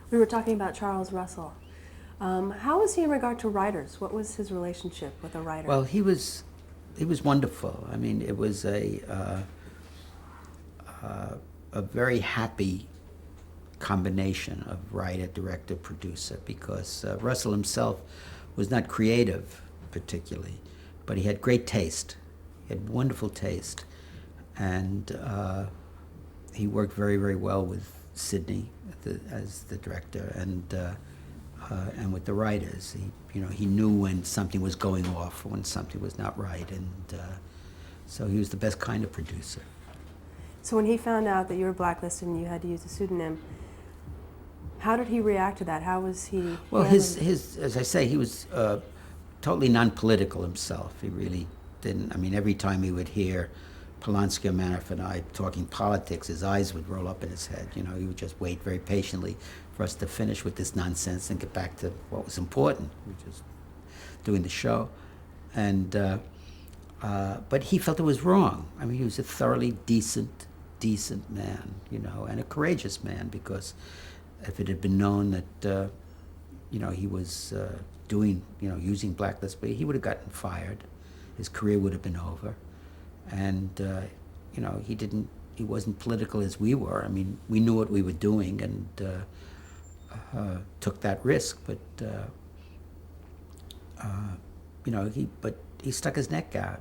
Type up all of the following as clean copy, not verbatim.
We were talking about Charles Russell. How was he in regard to writers? What was his relationship with a writer? Well, he was wonderful. I mean, it was a very happy combination of writer, director, producer, because Russell himself was not creative particularly, but he had great taste. He had wonderful taste, and he worked very, very well with Sidney as the director, and with the writers. He knew when something was going off, or when something was not right, and so he was the best kind of producer. So when he found out that you were blacklisted and you had to use a pseudonym, how did he react to that? How was he? Well, his as I say, he was totally non-political himself. He really didn't. I mean, every time he would hear Polanski or Manoff and I talking politics, his eyes would roll up in his head. He would just wait very patiently for us to finish with this nonsense and get back to what was important, which was doing the show. And but he felt it was wrong. I mean, he was a thoroughly decent man, and a courageous man, because if it had been known that he was using blacklist, he would have gotten fired. His career would have been over. And he wasn't political as we were. I mean, we knew what we were doing and took that risk, but he stuck his neck out,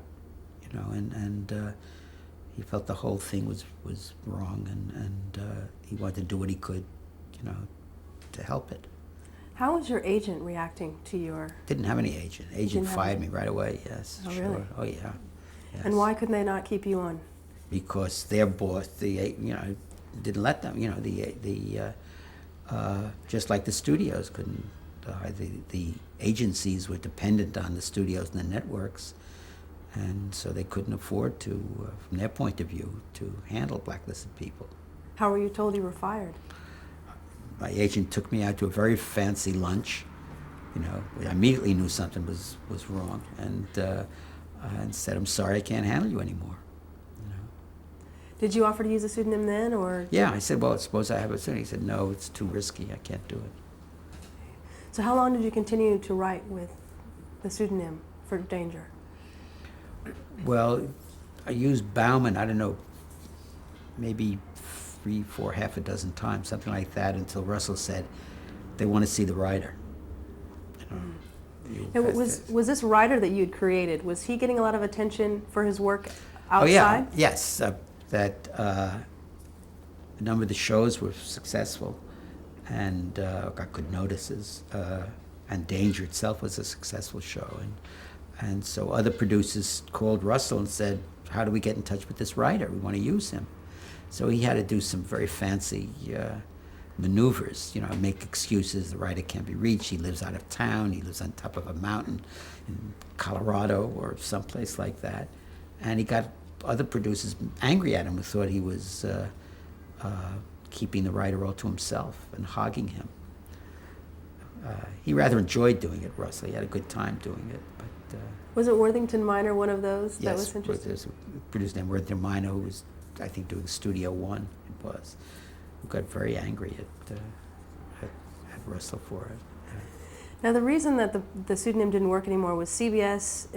and he felt the whole thing was wrong, and he wanted to do what he could, to help it. How was your agent reacting to your? Didn't have any agent. Agent fired me right away. Yes. Oh, sure. really? Oh, yeah. Yes. And why couldn't they not keep you on? Because their boss, didn't let them. Just like the studios couldn't. The agencies were dependent on the studios and the networks, and so they couldn't afford to, from their point of view, to handle blacklisted people. How were you told you were fired? My agent took me out to a very fancy lunch. I immediately knew something was wrong, and said, "I'm sorry, I can't handle you anymore." Did you offer to use a pseudonym then, or? Yeah, I said, "Well, suppose I have a pseudonym." He said, "No, it's too risky. I can't do it." So how long did you continue to write with the pseudonym for Danger? Well, I used Bauman, I don't know, maybe 3, 4, half a dozen times, something like that, until Russell said, "They want to see the writer." Now, was this writer that you had created, was he getting a lot of attention for his work outside? Oh, yeah, yes. That a number of the shows were successful and got good notices, and Danger itself was a successful show. And so other producers called Russell and said, "How do we get in touch with this writer? We want to use him." So he had to do some very fancy maneuvers, make excuses. The writer can't be reached. He lives out of town. He lives on top of a mountain in Colorado or someplace like that. And he got other producers angry at him who thought he was keeping the writer all to himself and hogging him. He rather enjoyed doing it, Russell. He had a good time doing it. But was it Worthington Minor one of those that was interesting? Yes, there's a producer named Worthington Minor who was, I think, doing Studio One, who got very angry at Russell for it. Now, the reason that the pseudonym didn't work anymore was CBS,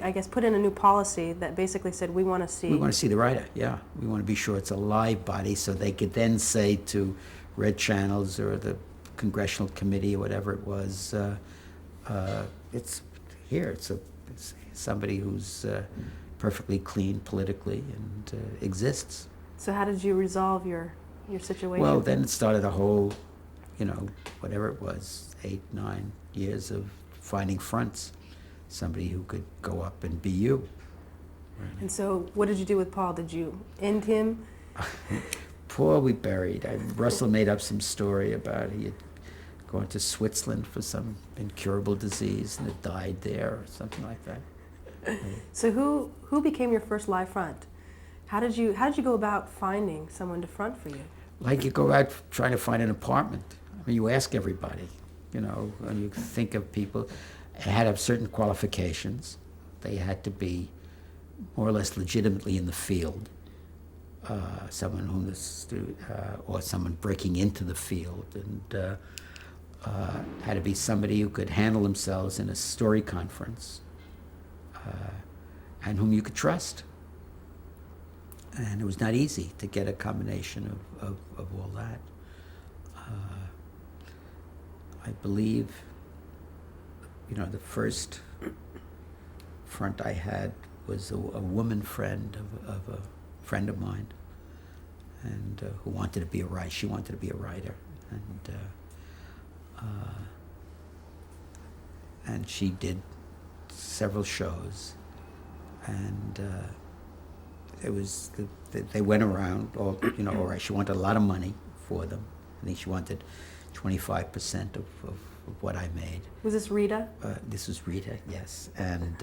I guess, put in a new policy that basically said, we want to see... We want to see the writer, yeah. We want to be sure it's a live body, so they could then say to Red Channels or the Congressional Committee or whatever it was, it's here, it's somebody who's perfectly clean politically and exists. So how did you resolve your situation? Well, then it started a whole, whatever it was, 8, 9 years of finding fronts, somebody who could go up and be you. Right. And so what did you do with Paul? Did you end him? Paul we buried. Russell made up some story about he had gone to Switzerland for some incurable disease and had died there or something like that. So who became your first live front? How did you go about finding someone to front for you? Like you go out trying to find an apartment. I mean, you ask everybody, and you think of people. They had to have certain qualifications. They had to be more or less legitimately in the field. someone whom or someone breaking into the field, and had to be somebody who could handle themselves in a story conference, and whom you could trust. And it was not easy to get a combination of all that. I believe, the first front I had was a woman friend of a friend of mine, and who wanted to be a writer. She wanted to be a writer, and she did several shows, and it was they went around. All right. She wanted a lot of money for them. I think she wanted 25% of what I made. Was this Rita? This was Rita, yes, and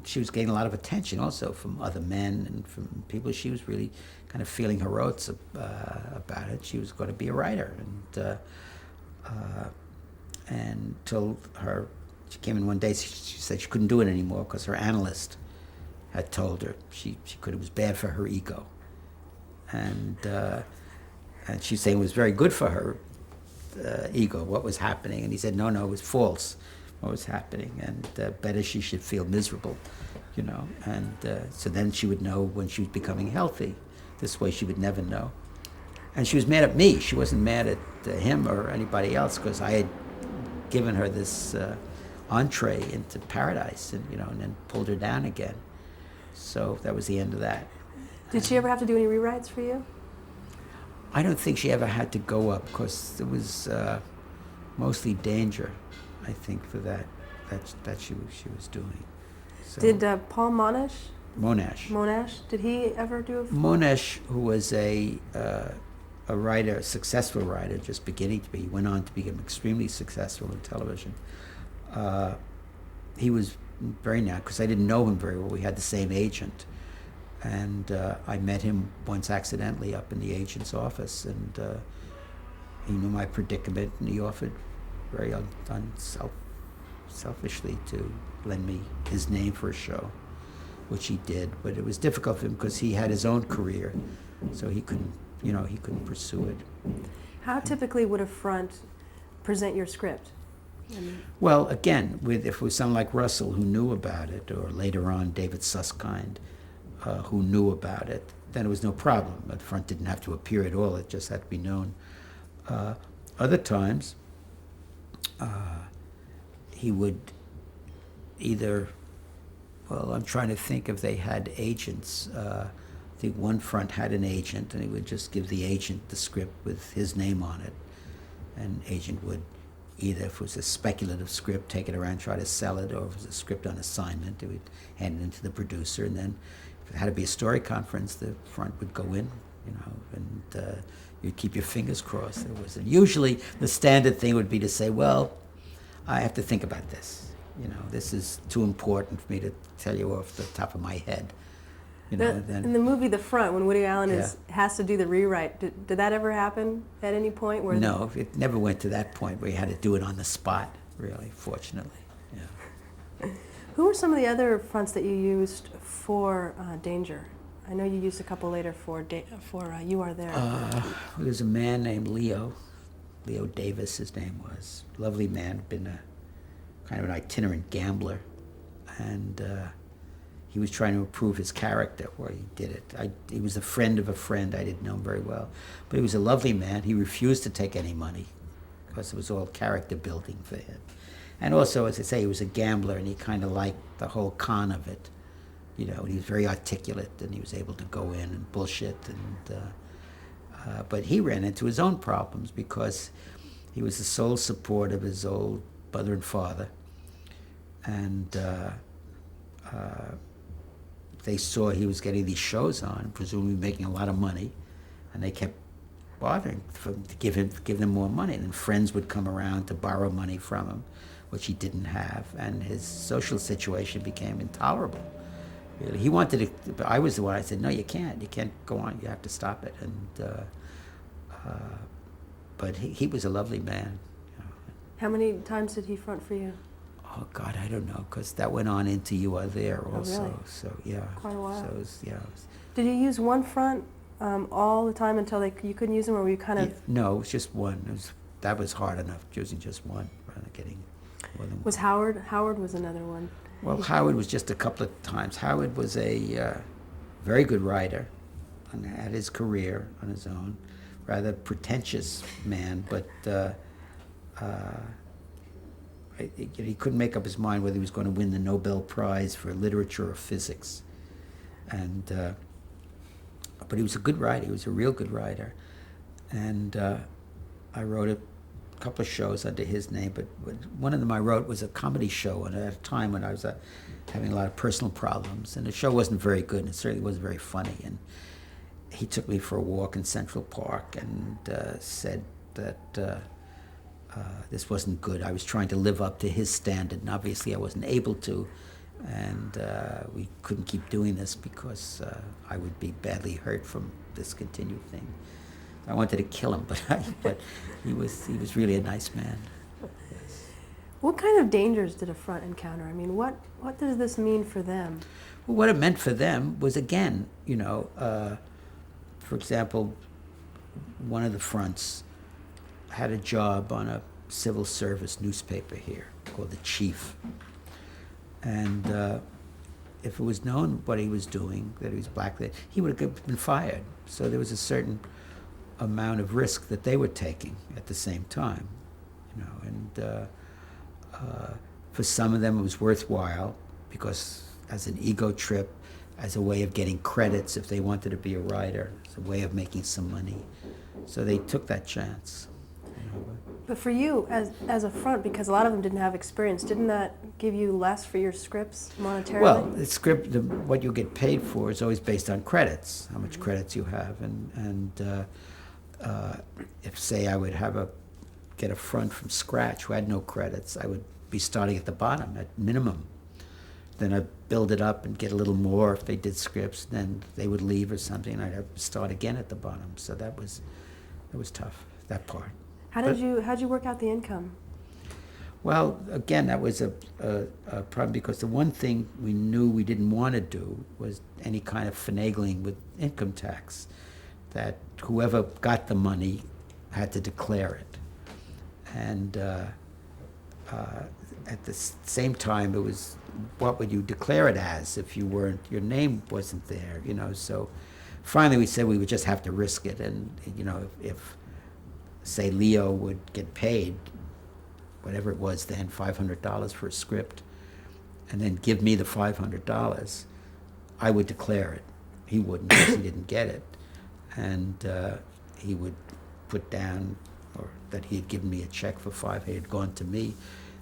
she was getting a lot of attention also from other men and from people. She was really kind of feeling her oats about it. She was going to be a writer, and till she came in one day. She said she couldn't do it anymore because her analyst had told her she could. It was bad for her ego, and she's saying it was very good for her ego what was happening. And he said no, it was false. What was happening, and better she should feel miserable, and so then she would know when she was becoming healthy. This way she would never know. And she was mad at me. She wasn't mad at him or anybody else, because I had given her this entree into paradise, and then pulled her down again. So that was the end of that. Did she ever have to do any rewrites for you? I don't think she ever had to go up, because it was mostly danger, I think, for that she was doing. So, did Paul Monash, did he ever do a... Monash, who was a writer, a successful writer, just beginning to be, he went on to become extremely successful in television. He was very nice, because I didn't know him very well. We had the same agent. And I met him once accidentally up in the agent's office, and he knew my predicament, and he offered very selfishly to lend me his name for a show, which he did. But it was difficult for him because he had his own career, so he couldn't pursue it. How typically would a front present your script? Well, again, if it was someone like Russell who knew about it, or later on David Susskind, who knew about it, then it was no problem. The front didn't have to appear at all. It just had to be known. Other times, he would either, I'm trying to think if they had agents. I think one front had an agent, and he would just give the agent the script with his name on it. And agent would either, if it was a speculative script, take it around, try to sell it, or if it was a script on assignment, it would hand it into the producer, and then if it had to be a story conference, the front would go in, and you'd keep your fingers crossed. Usually the standard thing would be to say, well, I have to think about this. This is too important for me to tell you off the top of my head. Then, in the movie The Front, when Woody Allen has to do the rewrite, did that ever happen at any point? No, it never went to that point where you had to do it on the spot, really, fortunately. Yeah. Who were some of the other fronts that you used for Danger? I know you used a couple later for You Are There. There's a man named Leo Davis, his name was. Lovely man, been a kind of an itinerant gambler, and he was trying to improve his character where he did it. He was a friend of a friend. I didn't know him very well, but he was a lovely man. He refused to take any money because it was all character building for him. And also, as I say, he was a gambler, and he kind of liked the whole con of it. And he was very articulate, and he was able to go in and bullshit. But he ran into his own problems because he was the sole support of his old mother and father. And they saw he was getting these shows on, presumably making a lot of money, and they kept bothering to give them more money. And then friends would come around to borrow money from him, which he didn't have, and his social situation became intolerable. Really. He wanted to, but I was the one. I said, no, you can't go on, you have to stop it. And but he was a lovely man. How many times did he front for you? Oh God, I don't know, because that went on into You Are There also. Really? So yeah. Quite a while. So it was, yeah. It was, Did you use one front all the time until you couldn't use them, or were you kind of... no, it was just one. That was hard enough, using just one rather than getting more than one. Was Howard? Howard was another one. Well, Howard was just a couple of times. Howard was a very good writer and had his career on his own. Rather pretentious man, but he couldn't make up his mind whether he was going to win the Nobel Prize for literature or physics. And but he was a good writer. He was a real good writer. And I wrote a couple of shows under his name, but one of them I wrote was a comedy show, and at a time when I was having a lot of personal problems, and the show wasn't very good, and it certainly wasn't very funny. And he took me for a walk in Central Park and said that this wasn't good. I was trying to live up to his standard, and obviously I wasn't able to. And we couldn't keep doing this because I would be badly hurt from this continued thing. I wanted to kill him, but he was really a nice man. Yes. What kind of dangers did a front encounter? I mean, what does this mean for them? Well, what it meant for them was, again, for example, one of the fronts had a job on a civil service newspaper here called The Chief. And if it was known what he was doing, that he was black, that he would have been fired. So there was a certain amount of risk that they were taking at the same time, and for some of them it was worthwhile because as an ego trip, as a way of getting credits if they wanted to be a writer, as a way of making some money. So they took that chance. But for you, as a front, because a lot of them didn't have experience, didn't that give you less for your scripts monetarily? Well, the script, what you get paid for is always based on credits, how much credits you have, and if, say, I would get a front from scratch who had no credits, I would be starting at the bottom at minimum. Then I'd build it up and get a little more if they did scripts. Then they would leave or something, and I'd have to start again at the bottom. So that was tough, that part. How'd you work out the income? Well, again, that was a problem because the one thing we knew we didn't want to do was any kind of finagling with income tax, that whoever got the money had to declare it. And at the same time, it was, what would you declare it as if your name wasn't there, So finally we said we would just have to risk it. And, if say Leo would get paid, whatever it was then, $500 for a script, and then give me the $500, I would declare it. He wouldn't because he didn't get it. And he would put down or that he had given me a check for $500, it had gone to me.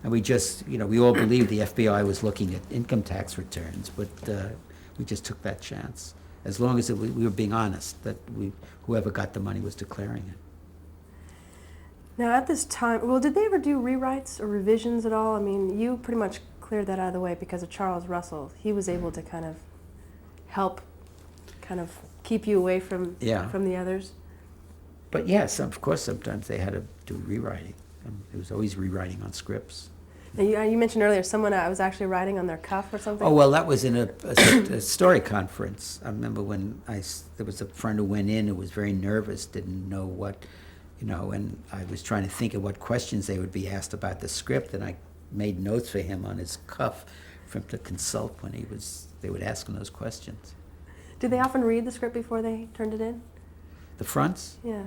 And we just, we all believed the FBI was looking at income tax returns, but we just took that chance. As long as we were being honest, that whoever got the money was declaring it. Now, at this time, well, did they ever do rewrites or revisions at all? I mean, you pretty much cleared that out of the way because of Charles Russell. He was able to kind of help keep you away from the others. But yes, of course, sometimes they had to do rewriting. It was always rewriting on scripts. And you mentioned earlier someone was actually writing on their cuff or something? Oh, well, that was in a story conference. I remember when there was a friend who went in who was very nervous, didn't know what, and I was trying to think of what questions they would be asked about the script, and I made notes for him on his cuff for him to consult when they would ask him those questions. Did they often read the script before they turned it in? The fronts? Yeah.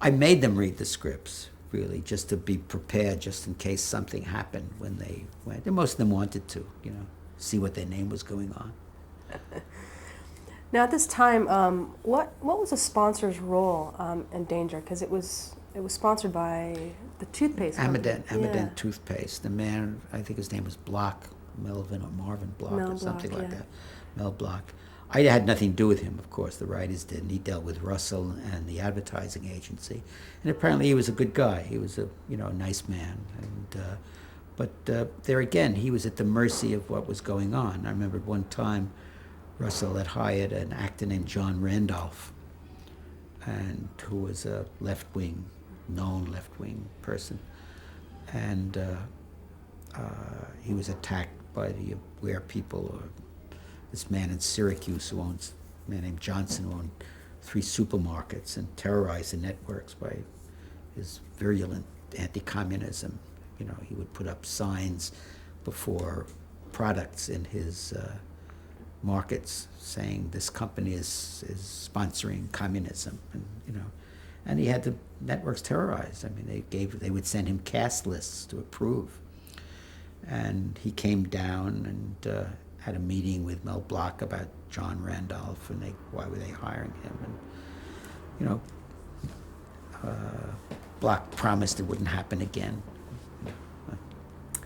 I made them read the scripts, really, just to be prepared, just in case something happened when they went. And most of them wanted to, see what their name was going on. Now, at this time, what was a sponsor's role in Danger? Because it was sponsored by the toothpaste company. Amident toothpaste. The man, I think his name was Block, Melvin or Marvin Block, or something like that. Mel Block. I had nothing to do with him, of course. The writers didn't. He dealt with Russell and the advertising agency, and apparently he was a good guy. He was a nice man, but there again, he was at the mercy of what was going on. I remember one time, Russell had hired an actor named John Randolph, and who was a known left-wing person, and he was attacked by the Aware people, or this man in Syracuse a man named Johnson, who owned 3 supermarkets and terrorized the networks by his virulent anti-communism. You know, he would put up signs before products in his markets saying this company is sponsoring communism, and and he had the networks terrorized. I mean, they would send him cast lists to approve, and he came down and had a meeting with Mel Block about John Randolph, and why were they hiring him, and Block promised it wouldn't happen again.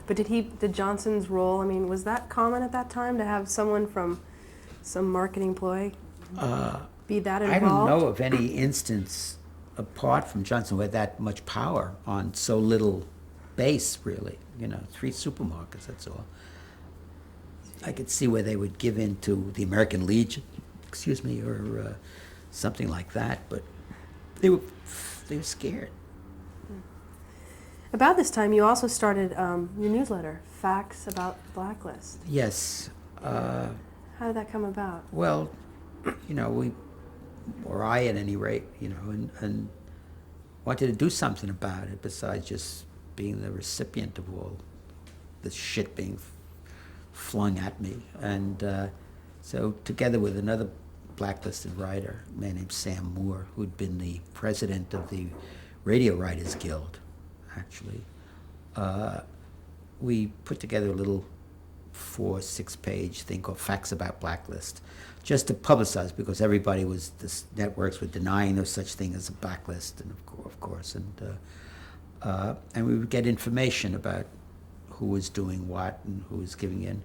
But did Johnson's role, I mean, was that common at that time to have someone from some marketing ploy be that involved? I don't know of any instance apart from Johnson who had that much power on so little base, really. 3 supermarkets, that's all. I could see where they would give in to the American Legion, or something like that, but they were scared. About this time, you also started your newsletter, Facts About the Blacklist. Yes. How did that come about? Well, I at any rate, and wanted to do something about it besides just being the recipient of all this shit being flung at me. And so together with another blacklisted writer, a man named Sam Moore, who'd been the president of the Radio Writers Guild, actually, we put together a little 4-6-page thing called Facts About Blacklist, just to publicize, because the networks were denying there was such thing as a blacklist, and of course, and we would get information about who was doing what and who was giving in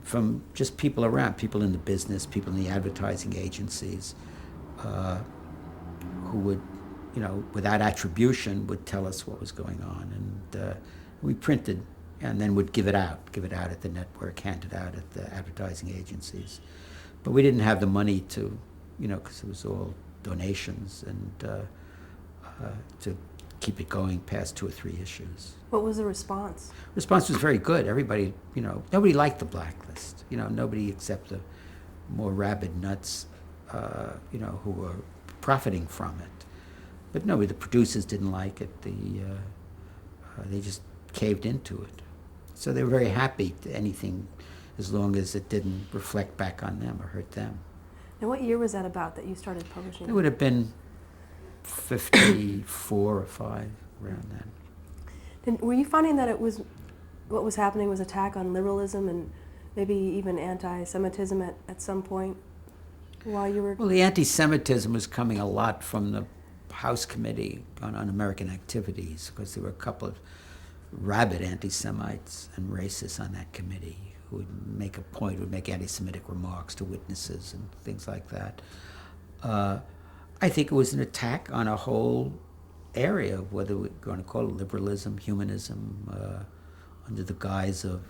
from just people around, people in the business, people in the advertising agencies, who would, without attribution, would tell us what was going on, and we printed, and then would give it out at the network, hand it out at the advertising agencies. But we didn't have the money to, because it was all donations, and to keep it going past 2 or 3 issues. What was the response? Response was very good. Everybody, nobody liked the blacklist. Nobody except the more rabid nuts, who were profiting from it. But no, the producers didn't like it. They just caved into it. So they were very happy to anything as long as it didn't reflect back on them or hurt them. And what year was that about that you started publishing? It would have been 54 or 5, around then. And were you finding that what was happening was attack on liberalism and maybe even anti-Semitism at some point while you were... Well, the anti-Semitism was coming a lot from the House Committee on Un-American Activities, because there were a couple of rabid anti-Semites and racists on that committee who would make anti-Semitic remarks to witnesses and things like that. I think it was an attack on a whole area, whether we're going to call it liberalism, humanism, under the guise of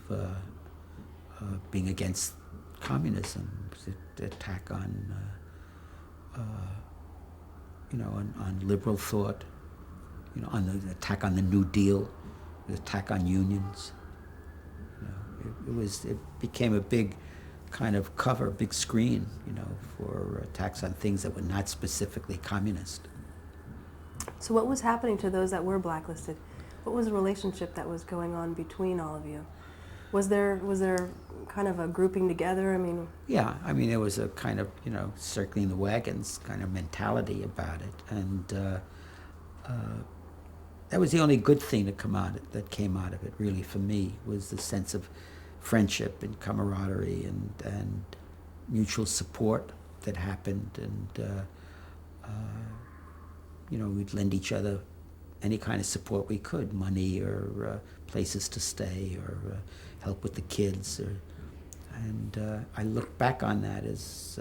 being against communism. It was an attack on, on liberal thought, on the attack on the New Deal, the attack on unions. It became a big kind of cover, big screen, for attacks on things that were not specifically communist. So what was happening to those that were blacklisted? What was the relationship that was going on between all of you? Was there kind of a grouping together? I mean... Yeah, there was a kind of, circling the wagons kind of mentality about it. And that was the only good thing that came out of it, really, for me, was the sense of friendship and camaraderie and mutual support that happened. And, we'd lend each other any kind of support we could, money or places to stay or help with the kids. And I look back on that as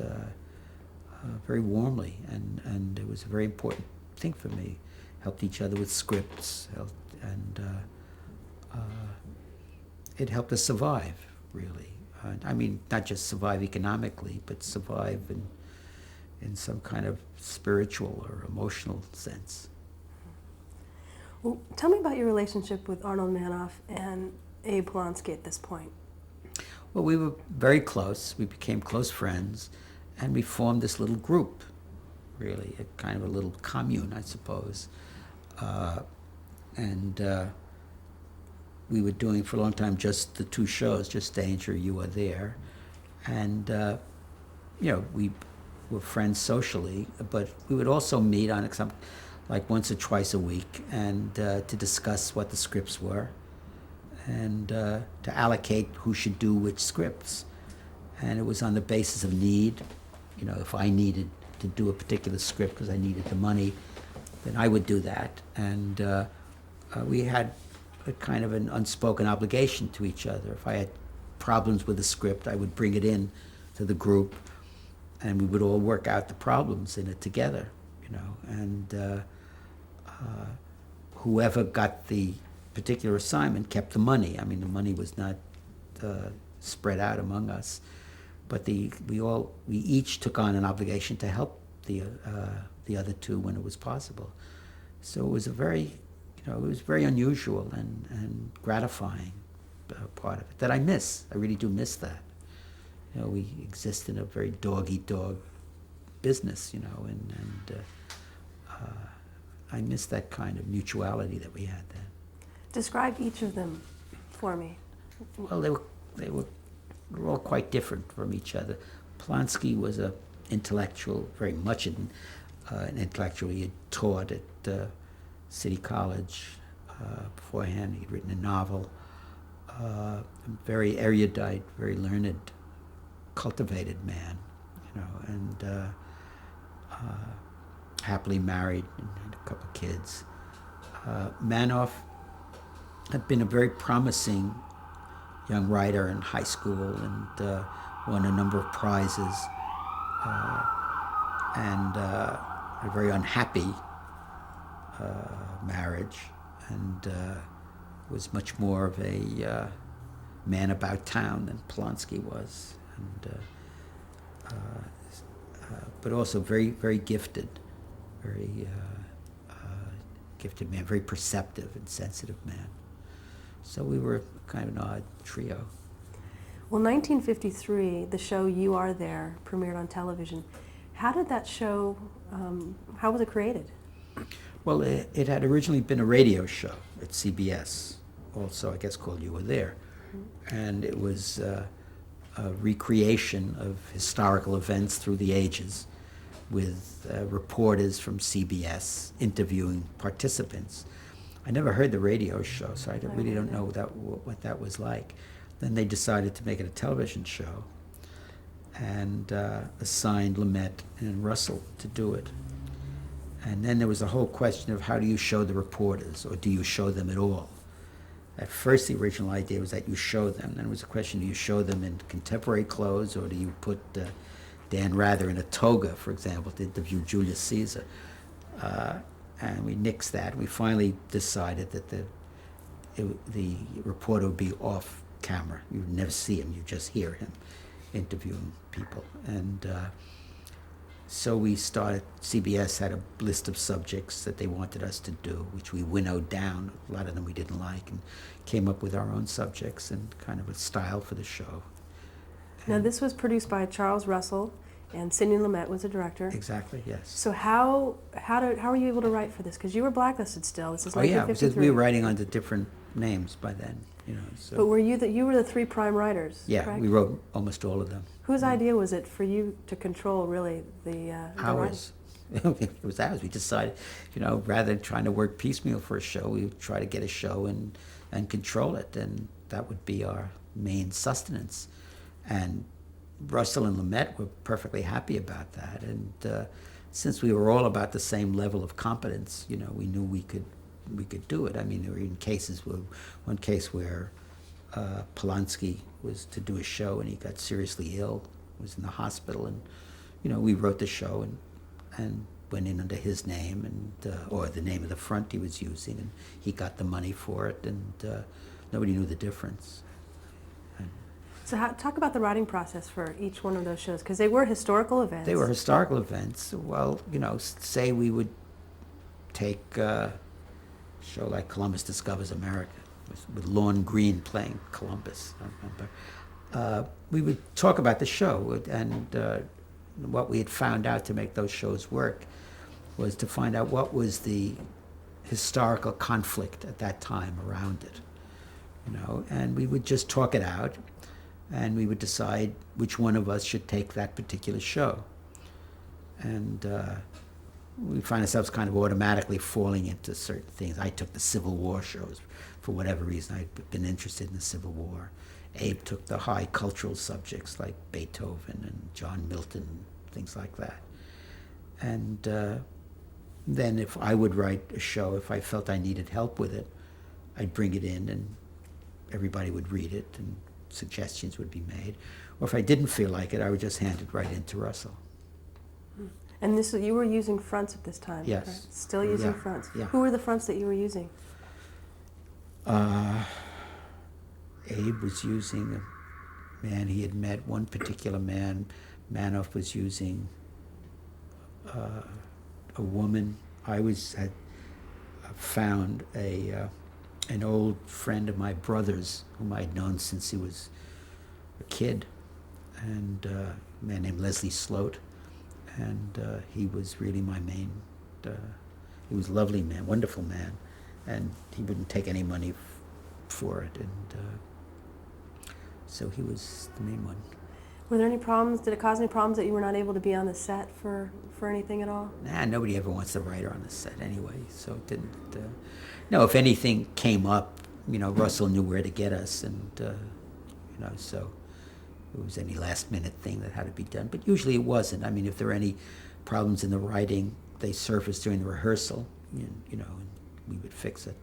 very warmly, and it was a very important thing for me. Helped each other with scripts, and it helped us survive, really. Not just survive economically, but survive in some kind of spiritual or emotional sense. Well, tell me about your relationship with Arnold Manoff, and Abe Polonsky at this point? Well, we were very close. We became close friends, and we formed this little group, really, a kind of a little commune, I suppose. And we were doing for a long time just the two shows, just Danger, You Are There. And, we were friends socially, but we would also meet on like once or twice a week and to discuss what the scripts were and to allocate who should do which scripts. And it was on the basis of need. If I needed to do a particular script because I needed the money, then I would do that. And we had a kind of an unspoken obligation to each other. If I had problems with the script, I would bring it in to the group, and we would all work out the problems in it together, and whoever got the particular assignment kept the money. I mean, the money was not spread out among us, but we each took on an obligation to help the other two when it was possible. So it was it was very unusual and gratifying part of it that I miss. I really do miss that. We exist in a very dog-eat-dog business, and I miss that kind of mutuality that we had then. Describe each of them for me. Well, they were all quite different from each other. Polonsky was an intellectual, very much an intellectual. He had taught at City College beforehand. He'd written a novel. Very erudite, very learned, cultivated man, and happily married and had a couple of kids. Manoff had been a very promising young writer in high school and won a number of prizes, and a very unhappy marriage, and was much more of a man about town than Polonsky was, and but also very, very gifted, very gifted man, very perceptive and sensitive man. So we were kind of an odd trio. Well, 1953, the show You Are There premiered on television. How did that show, how was it created? Well, it had originally been a radio show at CBS, also I guess called You Were There. Mm-hmm. And it was a recreation of historical events through the ages with reporters from CBS interviewing participants. I never heard the radio show, so I really don't know what that was like. Then they decided to make it a television show and assigned Lumet and Russell to do it. And then there was a whole question of how do you show the reporters, or do you show them at all? At first, the original idea was that you show them. Then it was a question, do you show them in contemporary clothes, or do you put Dan Rather in a toga, for example, to interview Julius Caesar? And we nixed that. We finally decided that the reporter would be off camera. You would never see him, you just hear him interviewing people. And so we started, CBS had a list of subjects that they wanted us to do, which we winnowed down. A lot of them we didn't like, and came up with our own subjects and kind of a style for the show. Now, this was produced by Charles Russell, and Sidney Lumet was the director. Exactly, yes. So how were you able to write for this? Because you were blacklisted still. This is 1953. Because we were writing under different names by then, So. But you were the three prime writers, Yeah, correct? we wrote almost all of them. Whose idea was it for you to control, really, the Ours. It was ours. We decided, rather than trying to work piecemeal for a show, we would try to get a show and control it, and that would be our main sustenance. And Russell and Lumet were perfectly happy about that, and since we were all about the same level of competence, we knew we could do it. I mean, there were even one case where Polonsky was to do a show and he got seriously ill, was in the hospital, and we wrote the show and went in under his name and or the name of the front he was using, and he got the money for it, and nobody knew the difference. So talk about the writing process for each one of those shows, because they were historical events. They were historical events. Well, say we would take a show like Columbus Discovers America, with Lorne Greene playing Columbus, I remember. We would talk about the show, and what we had found out to make those shows work was to find out what was the historical conflict at that time around it, and we would just talk it out, and we would decide which one of us should take that particular show. And we find ourselves kind of automatically falling into certain things. I took the Civil War shows for whatever reason. I'd been interested in the Civil War. Abe took the high cultural subjects like Beethoven and John Milton, things like that. And then if I would write a show, if I felt I needed help with it, I'd bring it in and everybody would read it and suggestions would be made. Or if I didn't feel like it, I would just hand it right in to Russell. And you were using fronts at this time? Yes. Right? Still using Yeah. fronts? Yeah. Who were the fronts that you were using? Abe was using a man he had met, one particular man. Manoff was using a woman. I had found an old friend of my brother's whom I'd known since he was a kid, and a man named Leslie Sloat, and he was really my main. He was a lovely man, wonderful man, and he wouldn't take any money for it, and so he was the main one. Were there any problems? Did it cause any problems that you were not able to be on the set for anything at all? Nah, nobody ever wants a writer on the set anyway, so it didn't. No, if anything came up, Russell knew where to get us, and so if it was any last minute thing that had to be done. But usually it wasn't. I mean, if there were any problems in the writing, they surfaced during the rehearsal, and we would fix it.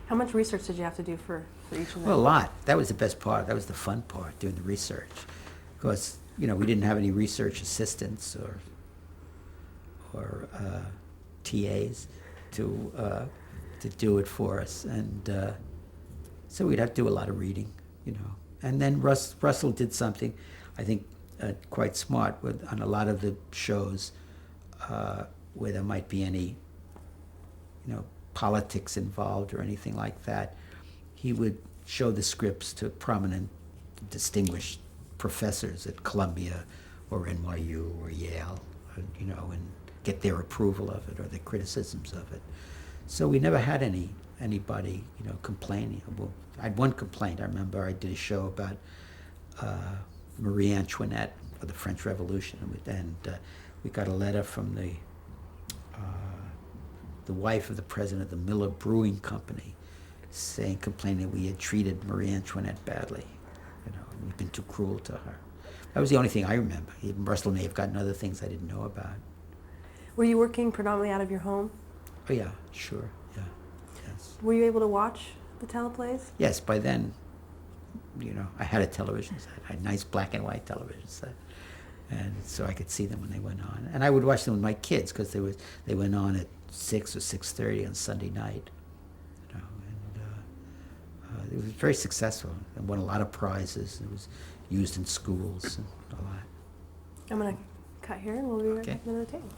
How much research did you have to do for each of them? Well, a lot. That was the best part. That was the fun part, doing the research. Because, we didn't have any research assistants or TAs to do it for us. And so we'd have to do a lot of reading, And then Russell did something, I think, quite smart on a lot of the shows where there might be any, politics involved or anything like that. He would show the scripts to prominent, distinguished professors at Columbia or NYU or Yale, and get their approval of it or their criticisms of it. So we never had anybody, complaining. Well, I had one complaint. I remember I did a show about Marie Antoinette for the French Revolution, and we got a letter from the wife of the president of the Miller Brewing Company, complaining we had treated Marie Antoinette badly. We'd been too cruel to her. That was the only thing I remember. Even Russell may have gotten other things I didn't know about. Were you working predominantly out of your home? Oh yeah, sure, yeah, yes. Were you able to watch the teleplays? Yes, by then, I had a television set. I had a nice black and white television set. And so I could see them when they went on. And I would watch them with my kids because they went on at 6 or 6:30 on Sunday night. It was very successful and won a lot of prizes. It was used in schools and a lot. I'm going to cut here and we'll be right Okay. back to the table.